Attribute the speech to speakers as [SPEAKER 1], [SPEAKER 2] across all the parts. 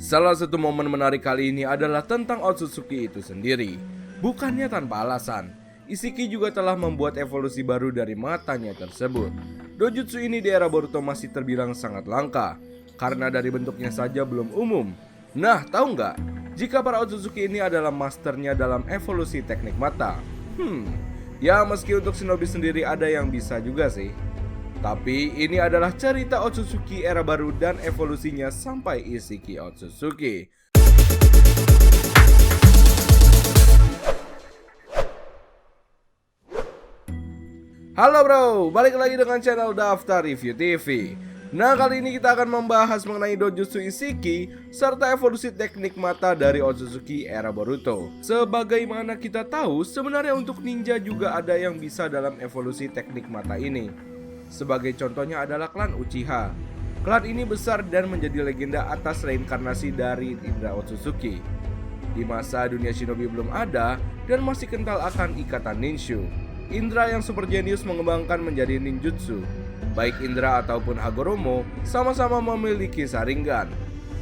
[SPEAKER 1] Salah satu momen menarik kali ini adalah tentang Otsutsuki itu sendiri. Bukannya tanpa alasan, Ishiki juga telah membuat evolusi baru dari matanya tersebut. Dojutsu ini di era Boruto masih terbilang sangat langka, karena dari bentuknya saja belum umum. Nah, tahu nggak? Jika para Otsutsuki ini adalah masternya dalam evolusi teknik mata. Ya meski untuk shinobi sendiri ada yang bisa juga sih. Tapi ini adalah cerita Otsutsuki era baru dan evolusinya sampai Ishiki Otsutsuki. Halo bro, balik lagi dengan channel Daftar Review TV. Nah, kali ini kita akan membahas mengenai Dojutsu Ishiki serta evolusi teknik mata dari Otsutsuki era Boruto. Sebagaimana kita tahu, sebenarnya untuk ninja juga ada yang bisa dalam evolusi teknik mata ini. Sebagai contohnya adalah klan Uchiha. Klan ini besar dan menjadi legenda atas reinkarnasi dari indra Otsutsuki. Di masa dunia shinobi belum ada dan masih kental akan ikatan ninshu, indra yang super jenius mengembangkan menjadi ninjutsu. Baik Indra ataupun Hagoromo sama-sama memiliki Sharingan.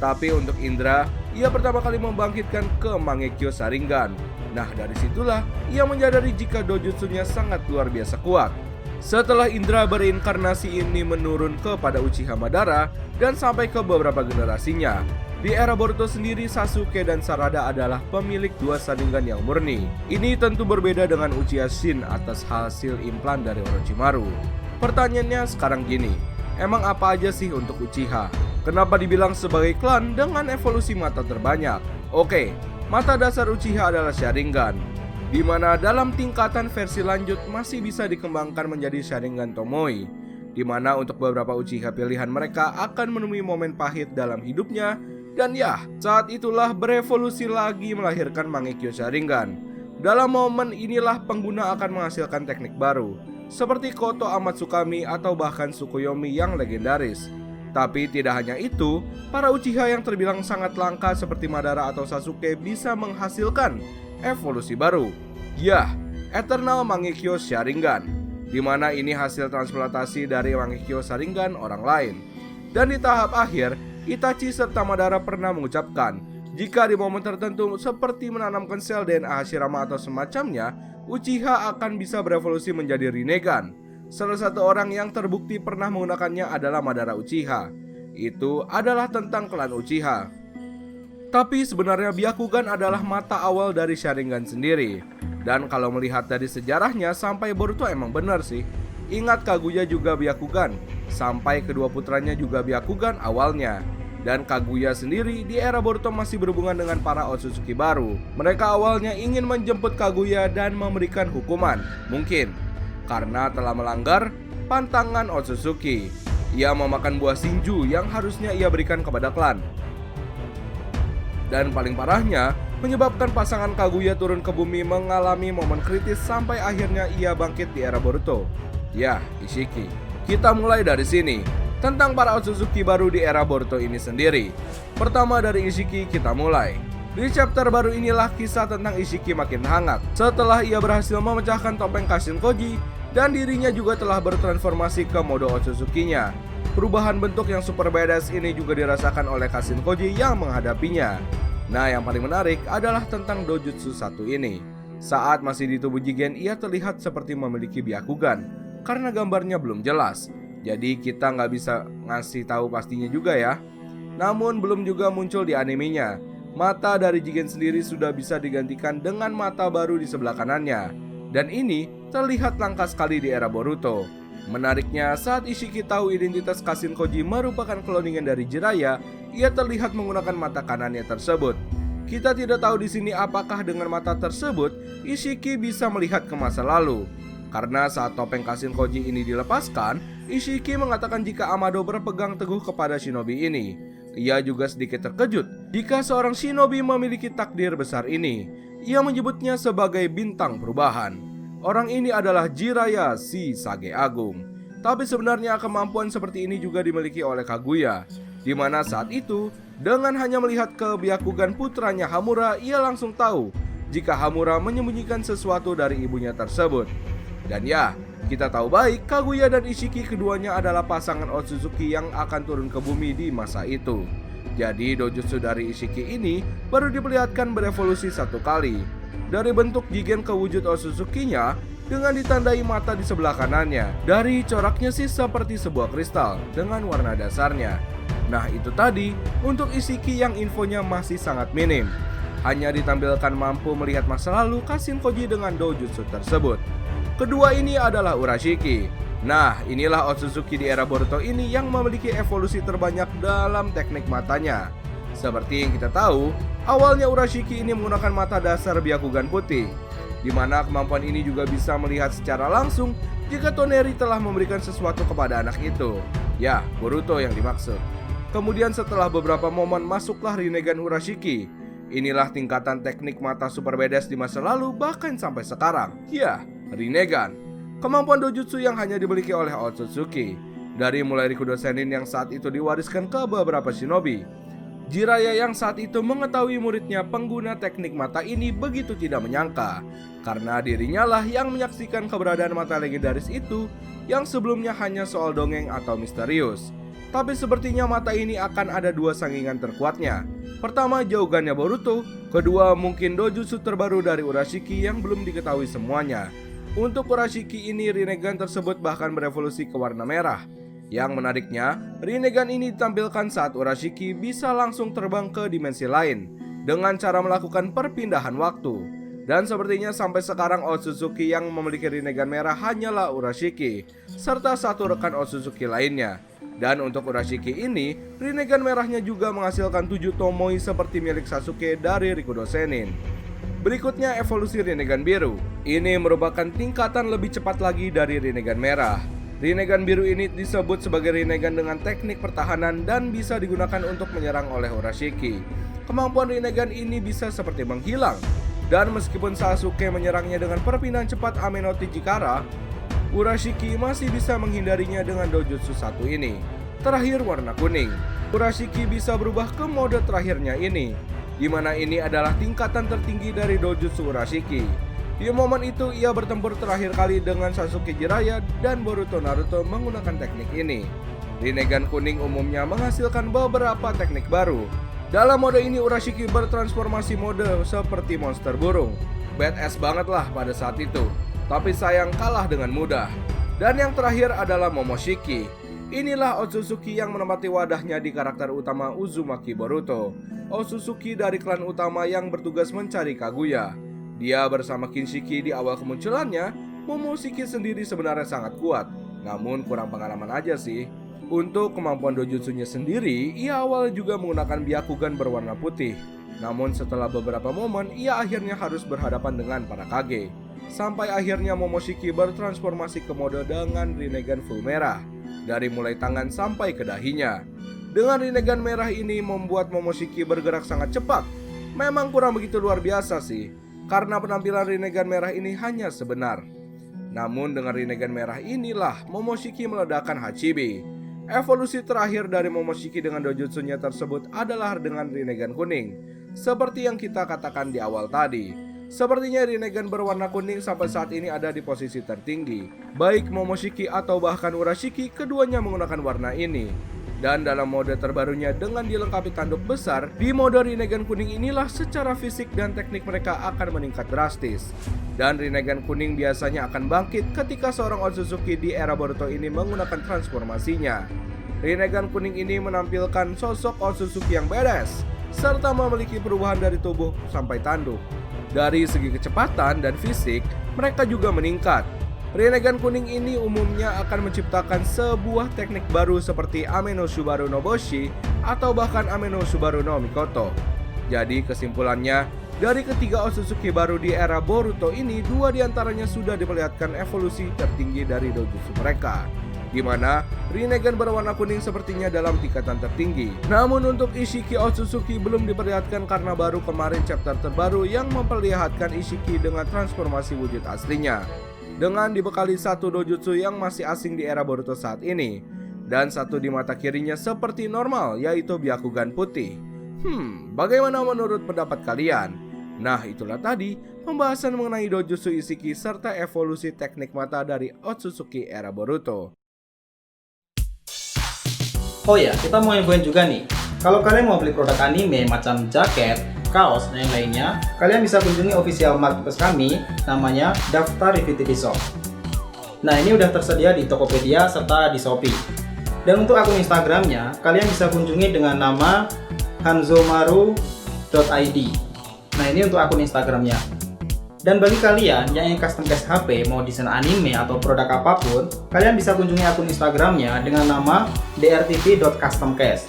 [SPEAKER 1] Tapi untuk Indra, ia pertama kali membangkitkan ke Mangekyo Sharingan. Nah, dari situlah ia menyadari jika dojutsunya sangat luar biasa kuat. Setelah Indra berinkarnasi ini menurun kepada Uchiha Madara dan sampai ke beberapa generasinya. Di era Boruto sendiri, Sasuke dan Sarada adalah pemilik dua Sharingan yang murni. Ini tentu berbeda dengan Uchiha Shin atas hasil implan dari Orochimaru. Pertanyaannya sekarang gini, emang apa aja sih untuk Uchiha? Kenapa dibilang sebagai klan dengan evolusi mata terbanyak? Oke, mata dasar Uchiha adalah Sharingan, di mana dalam tingkatan versi lanjut masih bisa dikembangkan menjadi Sharingan Tomoe, di mana untuk beberapa Uchiha pilihan mereka akan menemui momen pahit dalam hidupnya, dan ya, saat itulah berevolusi lagi melahirkan Mangekyo Sharingan. Dalam momen inilah pengguna akan menghasilkan teknik baru, seperti Koto Amatsukami atau bahkan Tsukuyomi yang legendaris. Tapi tidak hanya itu, para Uchiha yang terbilang sangat langka seperti Madara atau Sasuke bisa menghasilkan evolusi baru. Yah, Eternal Mangekyo Sharingan, di mana ini hasil transplantasi dari Mangekyo Sharingan orang lain. Dan di tahap akhir, Itachi serta Madara pernah mengucapkan, jika di momen tertentu seperti menanamkan sel DNA Hashirama atau semacamnya, Uchiha akan bisa berevolusi menjadi Rinnegan. Salah satu orang yang terbukti pernah menggunakannya adalah Madara Uchiha. Itu adalah tentang klan Uchiha. Tapi sebenarnya Byakugan adalah mata awal dari Sharingan sendiri. Dan kalau melihat dari sejarahnya sampai Boruto emang benar sih. Ingat Kaguya juga Byakugan, sampai kedua putranya juga Byakugan awalnya. Dan Kaguya sendiri di era Boruto masih berhubungan dengan para Otsutsuki baru. Mereka awalnya ingin menjemput Kaguya dan memberikan hukuman, mungkin karena telah melanggar pantangan Otsutsuki. Ia memakan buah Shinju yang harusnya ia berikan kepada klan. Dan paling parahnya, menyebabkan pasangan Kaguya turun ke bumi mengalami momen kritis sampai akhirnya ia bangkit di era Boruto. Ya, Ishiki. Kita mulai dari sini. Tentang para Otsutsuki baru di era Boruto ini sendiri. Pertama dari Ishiki kita mulai. Di chapter baru inilah kisah tentang Ishiki makin hangat setelah ia berhasil memecahkan topeng Kashinkoji dan dirinya juga telah bertransformasi ke mode Otsutsuki-nya. Perubahan bentuk yang super badass ini juga dirasakan oleh Kashinkoji yang menghadapinya. Nah, yang paling menarik adalah tentang Dojutsu satu ini. Saat masih di tubuh Jigen, ia terlihat seperti memiliki Byakugan karena gambarnya belum jelas. Jadi kita nggak bisa ngasih tahu pastinya juga ya. Namun belum juga muncul di animenya. Mata dari Jigen sendiri sudah bisa digantikan dengan mata baru di sebelah kanannya. Dan ini terlihat langka sekali di era Boruto. Menariknya, saat Ishiki tahu identitas Kashinkoji merupakan cloningan dari Jiraiya, ia terlihat menggunakan mata kanannya tersebut. Kita tidak tahu di sini apakah dengan mata tersebut Ishiki bisa melihat ke masa lalu. Karena saat topeng Kashinkoji ini dilepaskan, Ishiki mengatakan jika Amado berpegang teguh kepada shinobi ini. Ia juga sedikit terkejut jika seorang shinobi memiliki takdir besar ini. Ia menyebutnya sebagai bintang perubahan. Orang ini adalah Jiraiya si Sage Agung. Tapi sebenarnya kemampuan seperti ini juga dimiliki oleh Kaguya, di mana saat itu dengan hanya melihat ke Byakugan putranya Hamura, ia langsung tahu jika Hamura menyembunyikan sesuatu dari ibunya tersebut. Dan ya, kita tahu baik Kaguya dan Ishiki keduanya adalah pasangan Otsutsuki yang akan turun ke bumi di masa itu. Jadi dojutsu dari Ishiki ini baru diperlihatkan berevolusi satu kali, dari bentuk jigen ke wujud Otsutsuki-nya dengan ditandai mata di sebelah kanannya. Dari coraknya sih seperti sebuah kristal dengan warna dasarnya. Nah itu tadi untuk Ishiki yang infonya masih sangat minim. Hanya ditampilkan mampu melihat masa lalu Kashinkoji dengan dojutsu tersebut. Kedua ini adalah Urashiki. Nah, inilah Otsutsuki di era Boruto ini yang memiliki evolusi terbanyak dalam teknik matanya. Seperti yang kita tahu, awalnya Urashiki ini menggunakan mata dasar Byakugan putih, di mana kemampuan ini juga bisa melihat secara langsung jika Toneri telah memberikan sesuatu kepada anak itu. Ya, Boruto yang dimaksud. Kemudian setelah beberapa momen masuklah Rinnegan Urashiki. Inilah tingkatan teknik mata super badass di masa lalu bahkan sampai sekarang. Ya, Rinnegan. Kemampuan dojutsu yang hanya dimiliki oleh Otsutsuki. Dari mulai Rikudo Sennin yang saat itu diwariskan ke beberapa shinobi. Jiraiya yang saat itu mengetahui muridnya pengguna teknik mata ini begitu tidak menyangka, karena dirinya lah yang menyaksikan keberadaan mata legendaris itu yang sebelumnya hanya soal dongeng atau misterius. Tapi sepertinya mata ini akan ada dua saingan terkuatnya. Pertama, jaugannya Boruto. Kedua, mungkin dojutsu terbaru dari Urashiki yang belum diketahui semuanya. Untuk Urashiki ini, Rinnegan tersebut bahkan berevolusi ke warna merah. Yang menariknya, Rinnegan ini ditampilkan saat Urashiki bisa langsung terbang ke dimensi lain dengan cara melakukan perpindahan waktu. Dan sepertinya sampai sekarang Otsutsuki yang memiliki Rinnegan merah hanyalah Urashiki, serta satu rekan Otsutsuki lainnya. Dan untuk Urashiki ini, Rinnegan merahnya juga menghasilkan 7 Tomoe seperti milik Sasuke dari Rikudo Sennin. Berikutnya evolusi Rinnegan biru. Ini merupakan tingkatan lebih cepat lagi dari Rinnegan merah. Rinnegan biru ini disebut sebagai Rinnegan dengan teknik pertahanan dan bisa digunakan untuk menyerang oleh Urashiki. Kemampuan Rinnegan ini bisa seperti menghilang. Dan meskipun Sasuke menyerangnya dengan perpindahan cepat Ame no Tijikara, Urashiki masih bisa menghindarinya dengan dojutsu satu ini. Terakhir warna kuning. Urashiki bisa berubah ke mode terakhirnya ini, di mana ini adalah tingkatan tertinggi dari dojutsu Urashiki. Di momen itu ia bertempur terakhir kali dengan Sasuke Jiraiya dan Boruto Naruto menggunakan teknik ini. Rinnegan kuning umumnya menghasilkan beberapa teknik baru. Dalam mode ini Urashiki bertransformasi mode seperti monster burung. Badass banget lah pada saat itu, tapi sayang kalah dengan mudah. Dan yang terakhir adalah Momoshiki. Inilah Otsutsuki yang menempati wadahnya di karakter utama Uzumaki Boruto. Otsutsuki dari klan utama yang bertugas mencari Kaguya. Dia bersama Kinshiki di awal kemunculannya. Momoshiki sendiri sebenarnya sangat kuat, namun kurang pengalaman aja sih. Untuk kemampuan dojutsunya sendiri, ia awal juga menggunakan Byakugan berwarna putih. Namun setelah beberapa momen, ia akhirnya harus berhadapan dengan para Kage. Sampai akhirnya Momoshiki bertransformasi ke mode dengan Rinnegan full merah, dari mulai tangan sampai ke dahinya. Dengan Rinnegan merah ini membuat Momoshiki bergerak sangat cepat. Memang kurang begitu luar biasa sih, karena penampilan Rinnegan merah ini hanya sebenar. Namun dengan Rinnegan merah inilah Momoshiki meledakkan Hachibi. Evolusi terakhir dari Momoshiki dengan dojutsunya tersebut adalah dengan Rinnegan kuning, seperti yang kita katakan di awal tadi. Sepertinya Rinnegan berwarna kuning sampai saat ini ada di posisi tertinggi. Baik Momoshiki atau bahkan Urashiki, keduanya menggunakan warna ini. Dan dalam mode terbarunya dengan dilengkapi tanduk besar, di mode Rinnegan kuning inilah secara fisik dan teknik mereka akan meningkat drastis. Dan Rinnegan kuning biasanya akan bangkit ketika seorang Otsutsuki di era Boruto ini menggunakan transformasinya. Rinnegan kuning ini menampilkan sosok Otsutsuki yang badass, serta memiliki perubahan dari tubuh sampai tanduk. Dari segi kecepatan dan fisik, mereka juga meningkat. Rinnegan kuning ini umumnya akan menciptakan sebuah teknik baru seperti Ame no Subaru no Boshi atau bahkan Ame no Subaru no Mikoto. Jadi kesimpulannya, dari ketiga Otsutsuki baru di era Boruto ini, dua diantaranya sudah diperlihatkan evolusi tertinggi dari dojutsu mereka, di mana Rinnegan berwarna kuning sepertinya dalam tingkatan tertinggi. Namun untuk Ishiki Otsutsuki belum diperlihatkan karena baru kemarin chapter terbaru yang memperlihatkan Ishiki dengan transformasi wujud aslinya, dengan dibekali satu dojutsu yang masih asing di era Boruto saat ini, dan satu di mata kirinya seperti normal, yaitu Byakugan putih. Bagaimana menurut pendapat kalian? Nah, itulah tadi pembahasan mengenai dojutsu Ishiki serta evolusi teknik mata dari Otsutsuki era Boruto.
[SPEAKER 2] Oh ya, kita mau infoin juga nih, Kalau kalian mau beli produk anime macam jaket, kaos, dan yang lainnya, kalian bisa kunjungi official marketplace kami, namanya Daftar Review TV Shop. Nah, ini udah tersedia di Tokopedia serta di Shopee. Dan untuk akun Instagramnya, kalian bisa kunjungi dengan nama hanzomaru.id. Nah, ini untuk akun Instagramnya. Dan bagi kalian yang ingin custom case HP, mau desain anime atau produk apapun, kalian bisa kunjungi akun Instagramnya dengan nama drtv.customcase.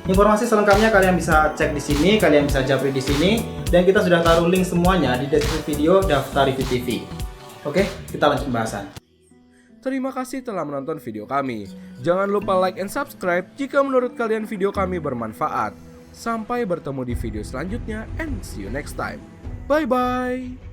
[SPEAKER 2] Informasi selengkapnya kalian bisa cek di sini, kalian bisa japri di sini, dan kita sudah taruh link semuanya di deskripsi video Daftar Review TV. Oke, kita lanjut pembahasan.
[SPEAKER 1] Terima kasih telah menonton video kami. Jangan lupa like and subscribe jika menurut kalian video kami bermanfaat. Sampai bertemu di video selanjutnya and see you next time. Bye bye.